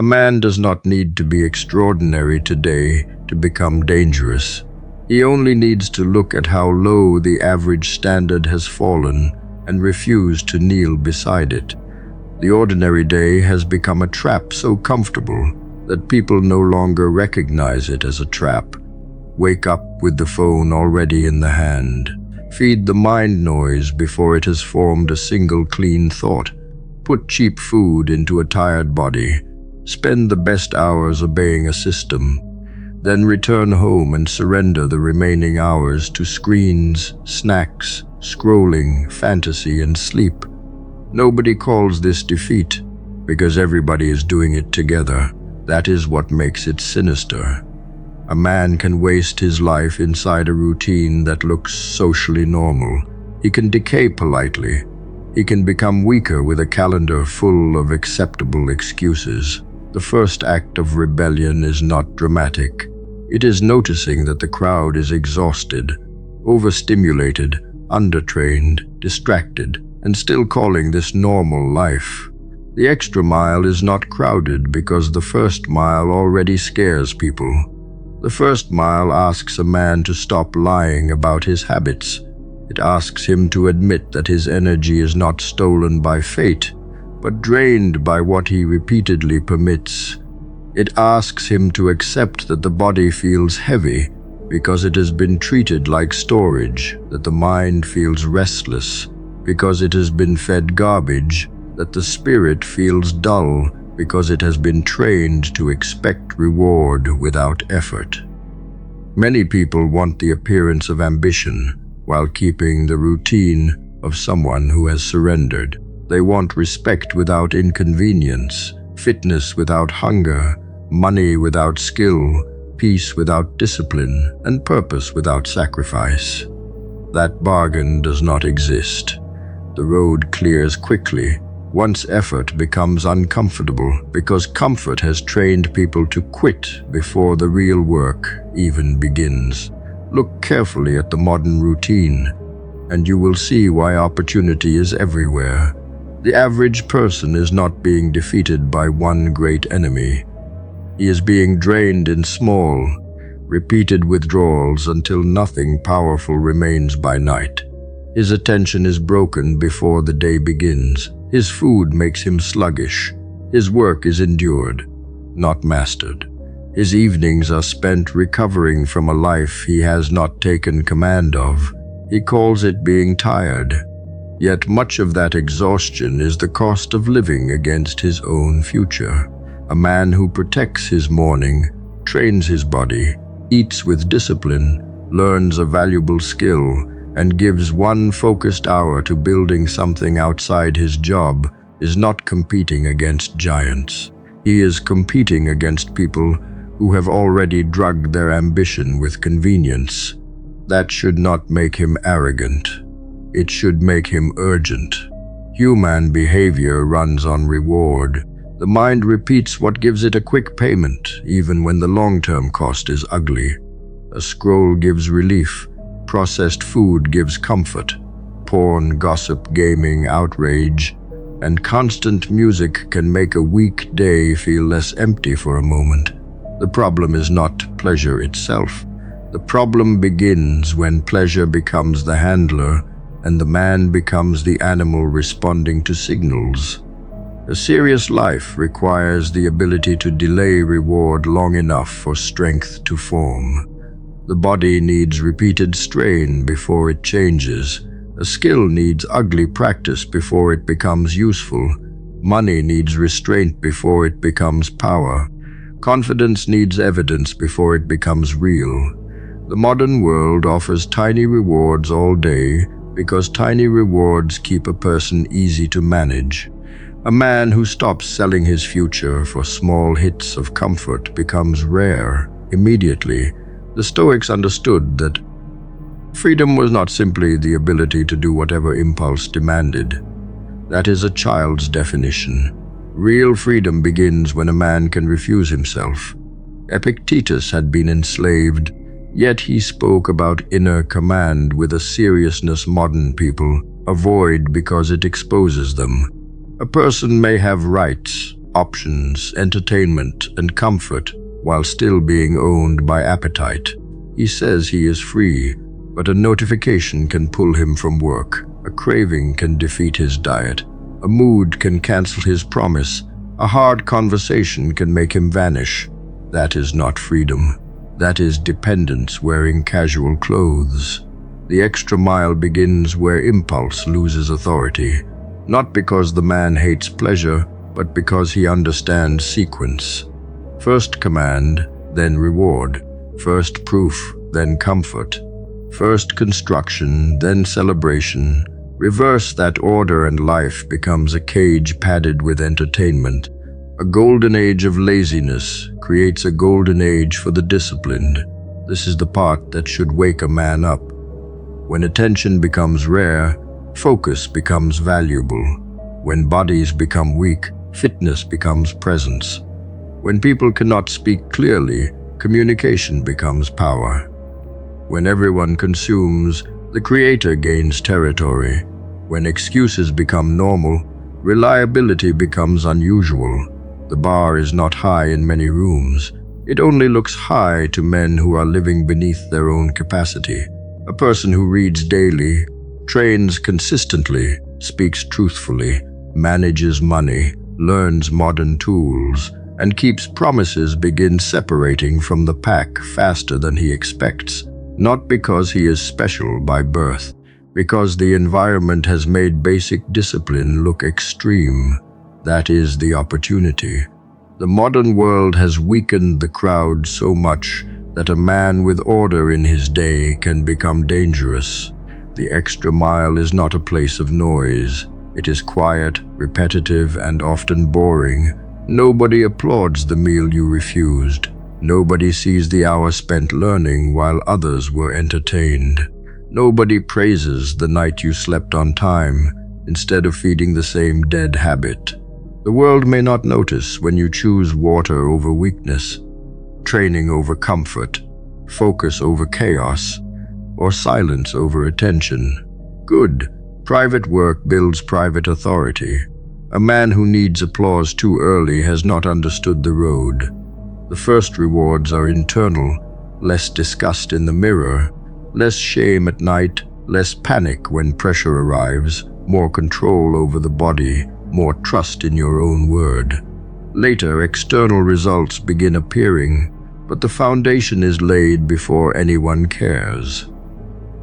A man does not need to be extraordinary today to become dangerous. He only needs to look at how low the average standard has fallen and refuse to kneel beside it. The ordinary day has become a trap so comfortable that people no longer recognize it as a trap. Wake up with the phone already in the hand. Feed the mind noise before it has formed a single clean thought. Put cheap food into a tired body. Spend the best hours obeying a system. Then return home and surrender the remaining hours to screens, snacks, scrolling, fantasy, and sleep. Nobody calls this defeat because everybody is doing it together. That is what makes it sinister. A man can waste his life inside a routine that looks socially normal. He can decay politely. He can become weaker with a calendar full of acceptable excuses. The first act of rebellion is not dramatic. It is noticing that the crowd is exhausted, overstimulated, undertrained, distracted, and still calling this normal life. The extra mile is not crowded because the first mile already scares people. The first mile asks a man to stop lying about his habits. It asks him to admit that his energy is not stolen by fate, but drained by what he repeatedly permits. It asks him to accept that the body feels heavy because it has been treated like storage, that the mind feels restless because it has been fed garbage, that the spirit feels dull because it has been trained to expect reward without effort. Many people want the appearance of ambition while keeping the routine of someone who has surrendered. They want respect without inconvenience, fitness without hunger, money without skill, peace without discipline, and purpose without sacrifice. That bargain does not exist. The road clears quickly once effort becomes uncomfortable because comfort has trained people to quit before the real work even begins. Look carefully at the modern routine, and you will see why opportunity is everywhere. The average person is not being defeated by one great enemy. He is being drained in small, repeated withdrawals until nothing powerful remains by night. His attention is broken before the day begins. His food makes him sluggish. His work is endured, not mastered. His evenings are spent recovering from a life he has not taken command of. He calls it being tired. Yet much of that exhaustion is the cost of living against his own future. A man who protects his morning, trains his body, eats with discipline, learns a valuable skill, and gives one focused hour to building something outside his job is not competing against giants. He is competing against people who have already drugged their ambition with convenience. That should not make him arrogant. It should make him urgent. Human behavior runs on reward. The mind repeats what gives it a quick payment, even when the long-term cost is ugly. A scroll gives relief. Processed food gives comfort. Porn, gossip, gaming, outrage, and constant music can make a weak day feel less empty for a moment. The problem is not pleasure itself. The problem begins when pleasure becomes the handler and the man becomes the animal responding to signals. A serious life requires the ability to delay reward long enough for strength to form. The body needs repeated strain before it changes. A skill needs ugly practice before it becomes useful. Money needs restraint before it becomes power. Confidence needs evidence before it becomes real. The modern world offers tiny rewards all day because tiny rewards keep a person easy to manage. A man who stops selling his future for small hits of comfort becomes rare immediately. The Stoics understood that freedom was not simply the ability to do whatever impulse demanded. That is a child's definition. Real freedom begins when a man can refuse himself. Epictetus had been enslaved, yet he spoke about inner command with a seriousness modern people avoid because it exposes them. A person may have rights, options, entertainment, and comfort, while still being owned by appetite. He says he is free, but a notification can pull him from work. A craving can defeat his diet. A mood can cancel his promise. A hard conversation can make him vanish. That is not freedom. That is dependence wearing casual clothes. The extra mile begins where impulse loses authority, not because the man hates pleasure, but because he understands sequence. First command, then reward. First proof, then comfort. First construction, then celebration. Reverse that order and life becomes a cage padded with entertainment. A golden age of laziness creates a golden age for the disciplined. This is the part that should wake a man up. When attention becomes rare, focus becomes valuable. When bodies become weak, fitness becomes presence. When people cannot speak clearly, communication becomes power. When everyone consumes, the creator gains territory. When excuses become normal, reliability becomes unusual. The bar is not high in many rooms. It only looks high to men who are living beneath their own capacity. A person who reads daily, trains consistently, speaks truthfully, manages money, learns modern tools, and keeps promises begins separating from the pack faster than he expects. Not because he is special by birth, because the environment has made basic discipline look extreme. That is the opportunity. The modern world has weakened the crowd so much that a man with order in his day can become dangerous. The extra mile is not a place of noise. It is quiet, repetitive, and often boring. Nobody applauds the meal you refused. Nobody sees the hour spent learning while others were entertained. Nobody praises the night you slept on time instead of feeding the same dead habit. The world may not notice when you choose water over weakness, training over comfort, focus over chaos, or silence over attention. Good. Private work builds private authority. A man who needs applause too early has not understood the road. The first rewards are internal, less disgust in the mirror, less shame at night, less panic when pressure arrives, more control over the body, more trust in your own word. Later, external results begin appearing, but the foundation is laid before anyone cares.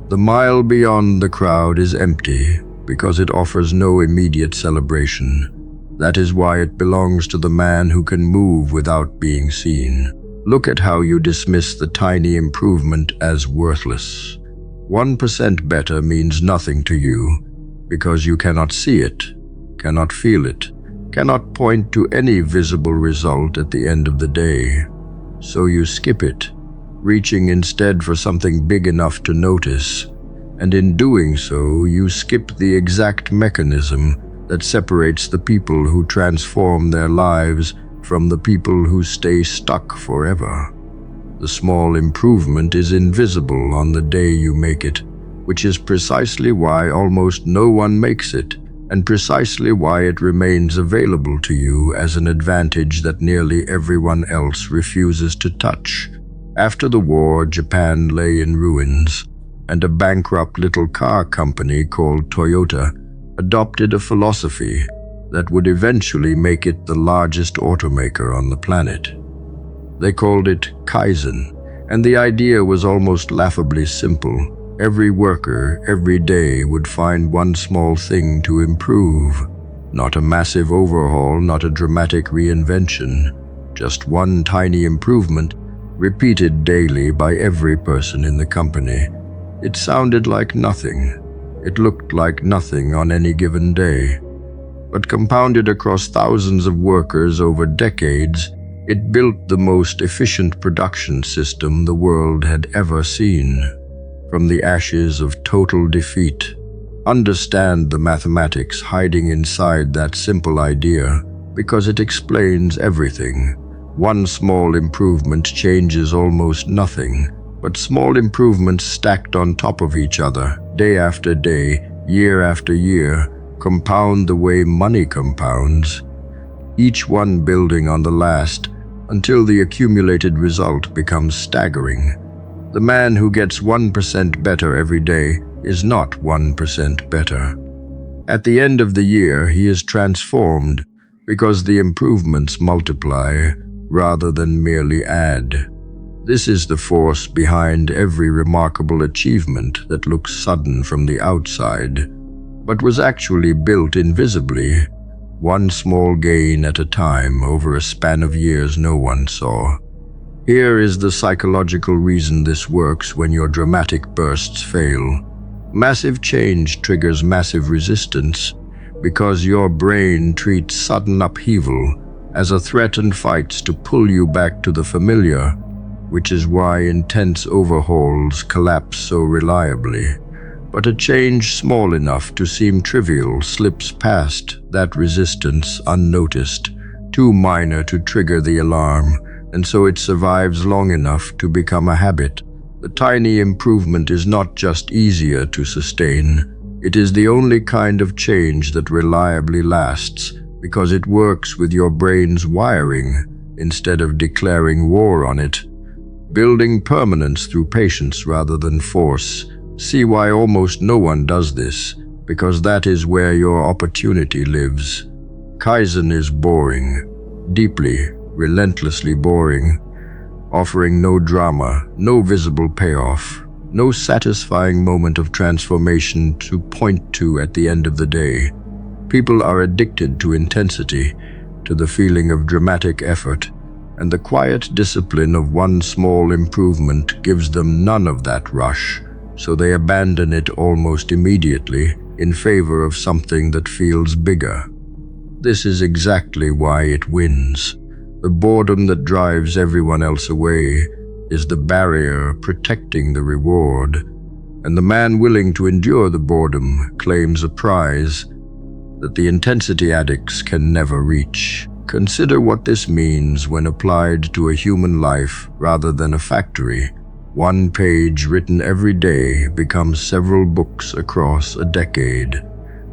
The mile beyond the crowd is empty because it offers no immediate celebration. That is why it belongs to the man who can move without being seen. Look at how you dismiss the tiny improvement as worthless. 1% better means nothing to you because you cannot see it, cannot feel it, cannot point to any visible result at the end of the day. So you skip it, reaching instead for something big enough to notice. And in doing so, you skip the exact mechanism that separates the people who transform their lives from the people who stay stuck forever. The small improvement is invisible on the day you make it, which is precisely why almost no one makes it, and precisely why it remains available to you as an advantage that nearly everyone else refuses to touch. After the war, Japan lay in ruins, and a bankrupt little car company called Toyota adopted a philosophy that would eventually make it the largest automaker on the planet. They called it Kaizen, and the idea was almost laughably simple. Every worker, every day, would find one small thing to improve. Not a massive overhaul, not a dramatic reinvention, just one tiny improvement, repeated daily by every person in the company. It sounded like nothing. It looked like nothing on any given day. But compounded across thousands of workers over decades, it built the most efficient production system the world had ever seen. From the ashes of total defeat, understand the mathematics hiding inside that simple idea, because it explains everything. One small improvement changes almost nothing, but small improvements stacked on top of each other, day after day, year after year, compound the way money compounds. each one building on the last until the accumulated result becomes staggering. The man who gets 1% better every day is not 1% better. At the end of the year, he is transformed because the improvements multiply rather than merely add. This is the force behind every remarkable achievement that looks sudden from the outside, but was actually built invisibly, one small gain at a time over a span of years no one saw. Here is the psychological reason this works when your dramatic bursts fail. Massive change triggers massive resistance because your brain treats sudden upheaval as a threat and fights to pull you back to the familiar, which is why intense overhauls collapse so reliably. But a change small enough to seem trivial slips past that resistance unnoticed, too minor to trigger the alarm, and so it survives long enough to become a habit. The tiny improvement is not just easier to sustain, it is the only kind of change that reliably lasts because it works with your brain's wiring instead of declaring war on it. Building permanence through patience rather than force. See why almost no one does this, because that is where your opportunity lives. Kaizen is boring, deeply, relentlessly boring, offering no drama, no visible payoff, no satisfying moment of transformation to point to at the end of the day. People are addicted to intensity, to the feeling of dramatic effort, and the quiet discipline of one small improvement gives them none of that rush, so they abandon it almost immediately in favor of something that feels bigger. This is exactly why it wins. The boredom that drives everyone else away is the barrier protecting the reward, and the man willing to endure the boredom claims a prize that the intensity addicts can never reach. Consider what this means when applied to a human life rather than a factory. One page written every day becomes several books across a decade.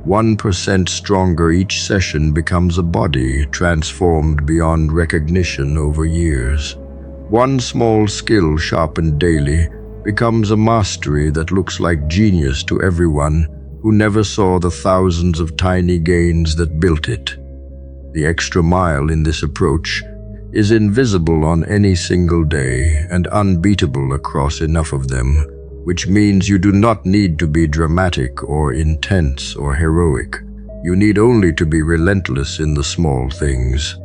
1% stronger each session becomes a body transformed beyond recognition over years. One small skill sharpened daily becomes a mastery that looks like genius to everyone who never saw the thousands of tiny gains that built it. The extra mile in this approach is invisible on any single day and unbeatable across enough of them, which means you do not need to be dramatic or intense or heroic. You need only to be relentless in the small things.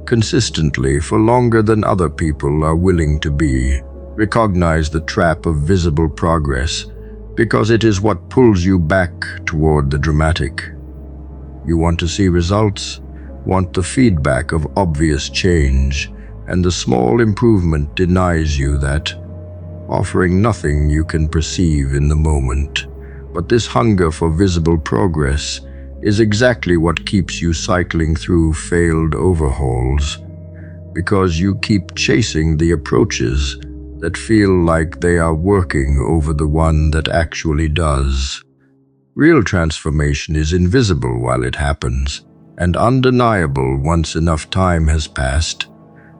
Consistently for longer than other people are willing to be. Recognize the trap of visible progress, because it is what pulls you back toward the dramatic. You want to see results? Want the feedback of obvious change, and the small improvement denies you that, offering nothing you can perceive in the moment. But this hunger for visible progress is exactly what keeps you cycling through failed overhauls, because you keep chasing the approaches that feel like they are working over the one that actually does. Real transformation is invisible while it happens, and undeniable once enough time has passed,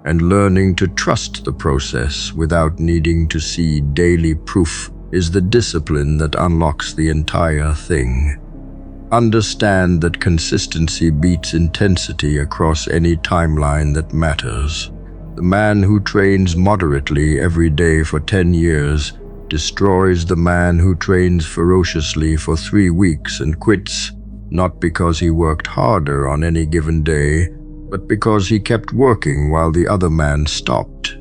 and learning to trust the process without needing to see daily proof is the discipline that unlocks the entire thing. Understand that consistency beats intensity across any timeline that matters. The man who trains moderately every day for 10 years destroys the man who trains ferociously for 3 weeks and quits, not because he worked harder on any given day, but because he kept working while the other man stopped.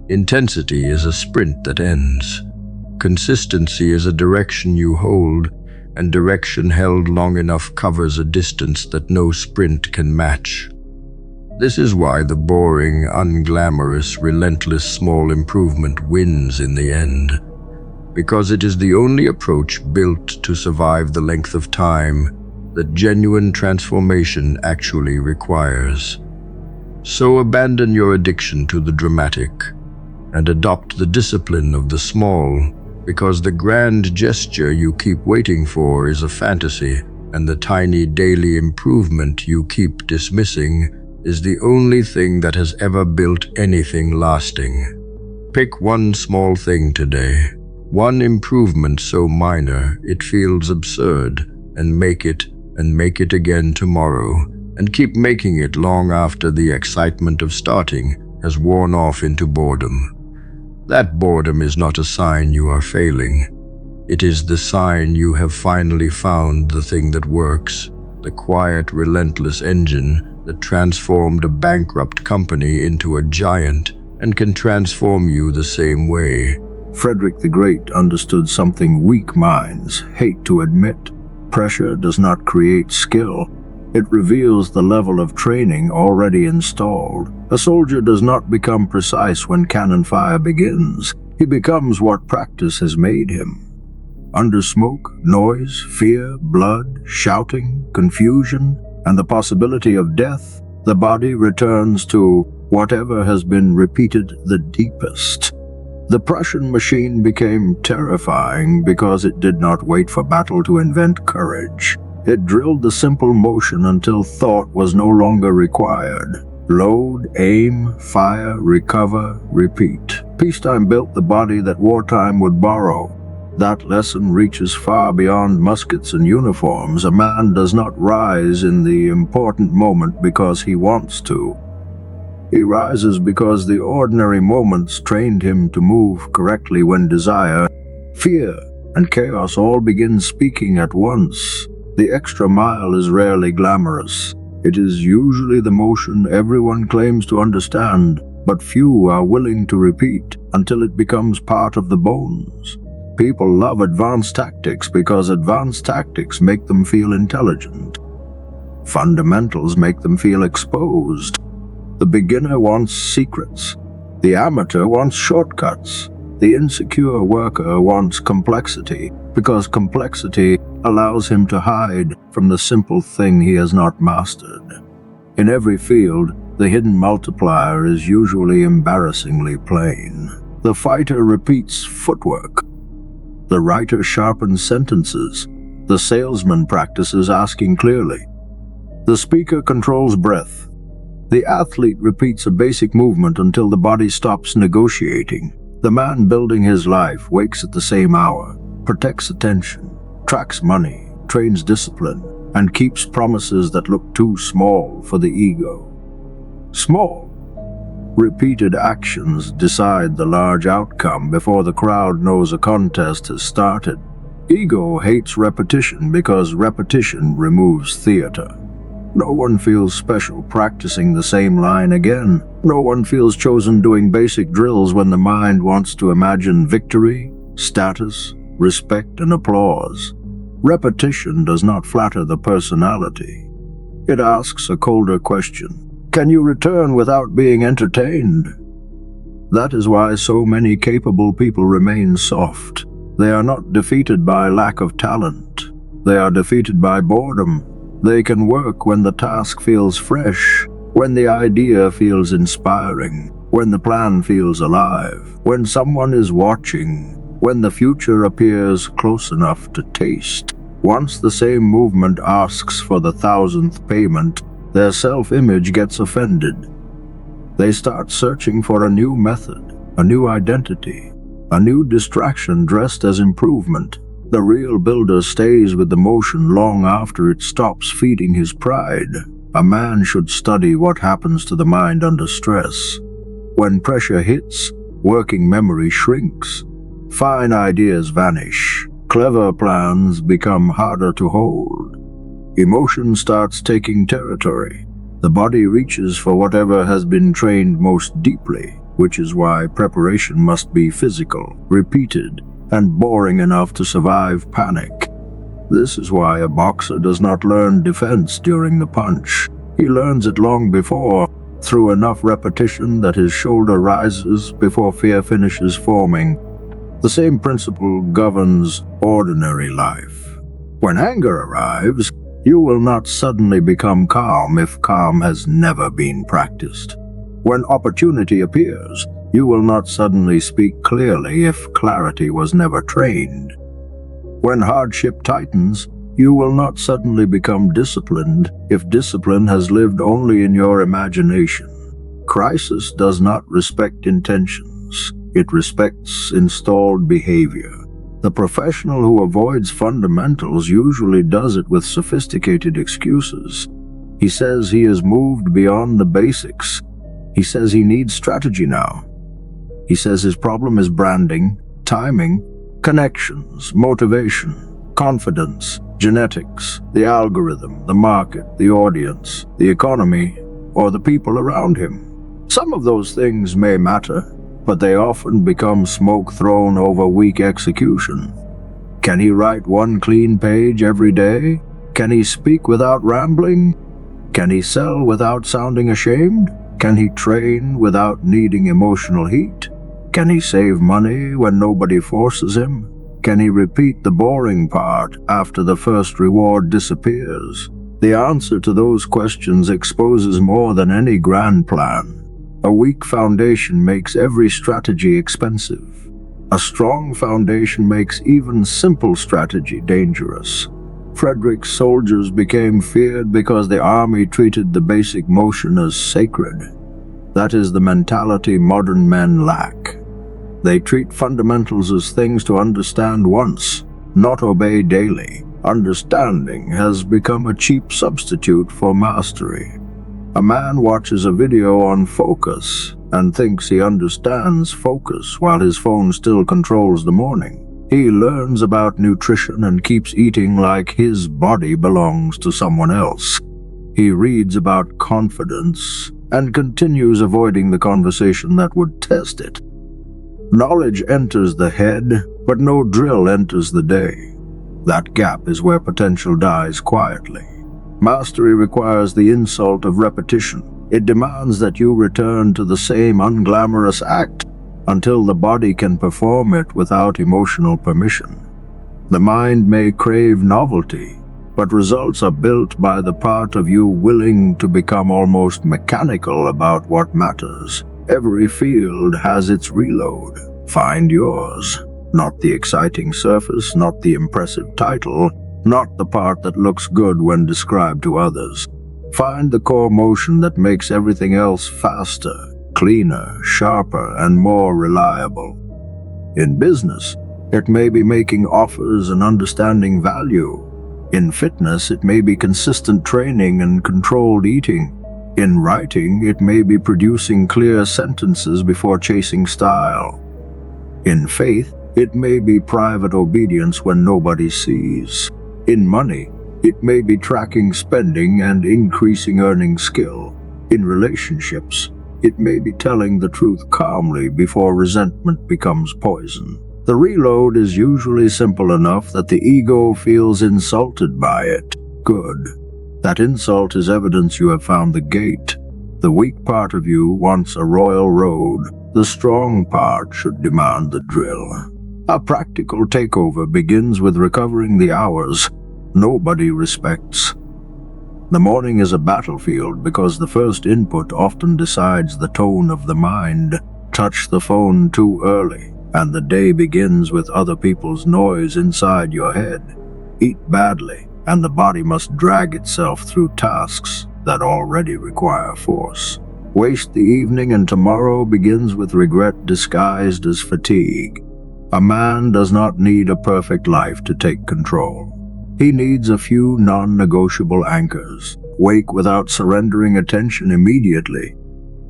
Intensity is a sprint that ends. Consistency is a direction you hold, and direction held long enough covers a distance that no sprint can match. This is why the boring, unglamorous, relentless small improvement wins in the end, because it is the only approach built to survive the length of time that genuine transformation actually requires. So abandon your addiction to the dramatic and adopt the discipline of the small, because the grand gesture you keep waiting for is a fantasy, and the tiny daily improvement you keep dismissing is the only thing that has ever built anything lasting. Pick one small thing today, one improvement so minor it feels absurd, and make it again tomorrow, and keep making it long after the excitement of starting has worn off into boredom. That boredom is not a sign you are failing. It is the sign you have finally found the thing that works, the quiet, relentless engine that transformed a bankrupt company into a giant and can transform you the same way. Frederick the Great understood something weak minds hate to admit. Pressure does not create skill. It reveals the level of training already installed. A soldier does not become precise when cannon fire begins. He becomes what practice has made him. Under smoke, noise, fear, blood, shouting, confusion, and the possibility of death, the body returns to whatever has been repeated the deepest. The Prussian machine became terrifying because it did not wait for battle to invent courage. It drilled the simple motion until thought was no longer required. Load, aim, fire, recover, repeat. Peacetime built the body that wartime would borrow. That lesson reaches far beyond muskets and uniforms. A man does not rise in the important moment because he wants to. He rises because the ordinary moments trained him to move correctly when desire, fear, and chaos all begin speaking at once. The extra mile is rarely glamorous. It is usually the motion everyone claims to understand, but few are willing to repeat until it becomes part of the bones. People love advanced tactics because advanced tactics make them feel intelligent. Fundamentals make them feel exposed. The beginner wants secrets. The amateur wants shortcuts. The insecure worker wants complexity because complexity allows him to hide from the simple thing he has not mastered. In every field, the hidden multiplier is usually embarrassingly plain. The fighter repeats footwork. The writer sharpens sentences. The salesman practices asking clearly. The speaker controls breath. The athlete repeats a basic movement until the body stops negotiating. The man building his life wakes at the same hour, protects attention, tracks money, trains discipline, and keeps promises that look too small for the ego. Small. Repeated actions decide the large outcome before the crowd knows a contest has started. Ego hates repetition because repetition removes theater. No one feels special practicing the same line again. No one feels chosen doing basic drills when the mind wants to imagine victory, status, respect, and applause. Repetition does not flatter the personality. It asks a colder question. Can you return without being entertained? That is why so many capable people remain soft. They are not defeated by lack of talent. They are defeated by boredom. They can work when the task feels fresh, when the idea feels inspiring, when the plan feels alive, when someone is watching, when the future appears close enough to taste. Once the same movement asks for the 1,000th payment, their self-image gets offended. They start searching for a new method, a new identity, a new distraction dressed as improvement. The real builder stays with the motion long after it stops feeding his pride. A man should study what happens to the mind under stress. When pressure hits, working memory shrinks. Fine ideas vanish. Clever plans become harder to hold. Emotion starts taking territory. The body reaches for whatever has been trained most deeply, which is why preparation must be physical, repeated, and boring enough to survive panic. This is why a boxer does not learn defense during the punch. He learns it long before, through enough repetition that his shoulder rises before fear finishes forming. The same principle governs ordinary life. When anger arrives, you will not suddenly become calm if calm has never been practiced. When opportunity appears, you will not suddenly speak clearly if clarity was never trained. When hardship tightens, You will not suddenly become disciplined if discipline has lived only in your imagination. Crisis does not respect intentions. It respects installed behavior. The professional who avoids fundamentals usually does it with sophisticated excuses. He says he has moved beyond the basics. He says he needs strategy now. He says his problem is branding, timing, connections, motivation, confidence, genetics, the algorithm, the market, the audience, the economy, or the people around him. Some of those things may matter, but they often become smoke thrown over weak execution. Can he write one clean page every day? Can he speak without rambling? Can he sell without sounding ashamed? Can he train without needing emotional heat? Can he save money when nobody forces him? Can he repeat the boring part after the first reward disappears? The answer to those questions exposes more than any grand plan. A weak foundation makes every strategy expensive. A strong foundation makes even simple strategy dangerous. Frederick's soldiers became feared because the army treated the basic motion as sacred. That is the mentality modern men lack. They treat fundamentals as things to understand once, not obey daily. Understanding has become a cheap substitute for mastery. A man watches a video on focus and thinks he understands focus while his phone still controls the morning. He learns about nutrition and keeps eating like his body belongs to someone else. He reads about confidence and continues avoiding the conversation that would test it. Knowledge enters the head, but no drill enters the day. That gap is where potential dies quietly. Mastery requires the insult of repetition. It demands that you return to the same unglamorous act until the body can perform it without emotional permission. The mind may crave novelty, but results are built by the part of you willing to become almost mechanical about what matters. Every field has its reload. Find yours. Not the exciting surface, not the impressive title, not the part that looks good when described to others. Find the core motion that makes everything else faster, cleaner, sharper, and more reliable. In business, it may be making offers and understanding value. In fitness, it may be consistent training and controlled eating. In writing, it may be producing clear sentences before chasing style. In faith, it may be private obedience when nobody sees. In money, it may be tracking spending and increasing earning skill. In relationships, it may be telling the truth calmly before resentment becomes poison. The reload is usually simple enough that the ego feels insulted by it. Good. That insult is evidence you have found the gate. The weak part of you wants a royal road. The strong part should demand the drill. A practical takeover begins with recovering the hours nobody respects. The morning is a battlefield because the first input often decides the tone of the mind. Touch the phone too early, and the day begins with other people's noise inside your head. Eat badly, and the body must drag itself through tasks that already require force. Waste the evening and tomorrow begins with regret disguised as fatigue. A man does not need a perfect life to take control. He needs a few non-negotiable anchors. Wake without surrendering attention immediately.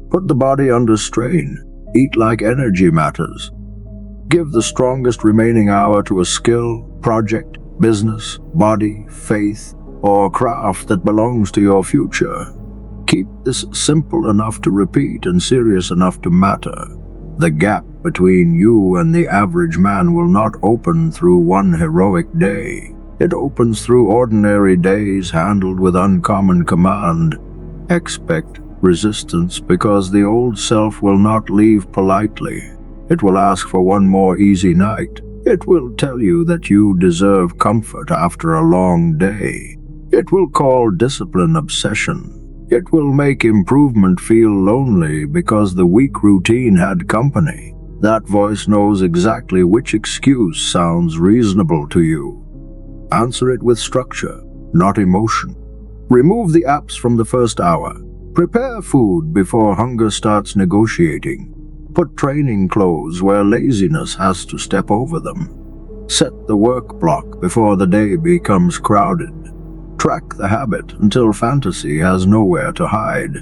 Put the body under strain. Eat like energy matters. Give the strongest remaining hour to a skill, project, business, body, faith, or craft that belongs to your future. Keep this simple enough to repeat and serious enough to matter. The gap between you and the average man will not open through one heroic day. It opens through ordinary days handled with uncommon command. Expect resistance because the old self will not leave politely. It will ask for one more easy night. It will tell you that you deserve comfort after a long day. It will call discipline obsession. It will make improvement feel lonely because the weak routine had company. That voice knows exactly which excuse sounds reasonable to you. Answer it with structure, not emotion. Remove the apps from the first hour. Prepare food before hunger starts negotiating. Put training clothes where laziness has to step over them. Set the work block before the day becomes crowded. Track the habit until fantasy has nowhere to hide.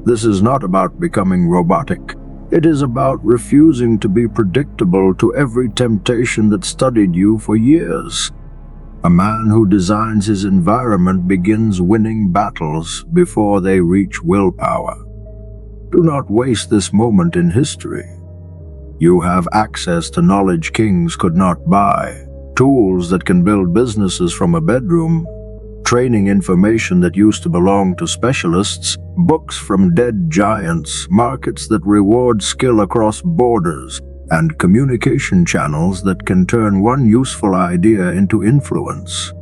This is not about becoming robotic. It is about refusing to be predictable to every temptation that studied you for years. A man who designs his environment begins winning battles before they reach willpower. Do not waste this moment in history. You have access to knowledge kings could not buy, tools that can build businesses from a bedroom, training information that used to belong to specialists, books from dead giants, markets that reward skill across borders, and communication channels that can turn one useful idea into influence.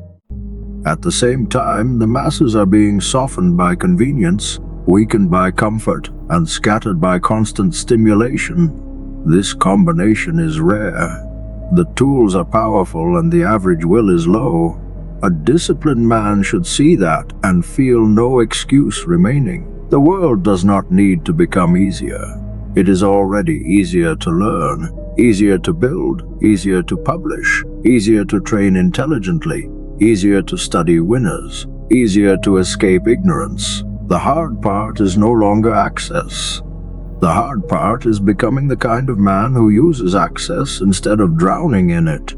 At the same time, the masses are being softened by convenience, weakened by comfort, and scattered by constant stimulation. This combination is rare. The tools are powerful and the average will is low. A disciplined man should see that and feel no excuse remaining. The world does not need to become easier. It is already easier to learn, easier to build, easier to publish, easier to train intelligently, easier to study winners, easier to escape ignorance. The hard part is no longer access. The hard part is becoming the kind of man who uses access instead of drowning in it.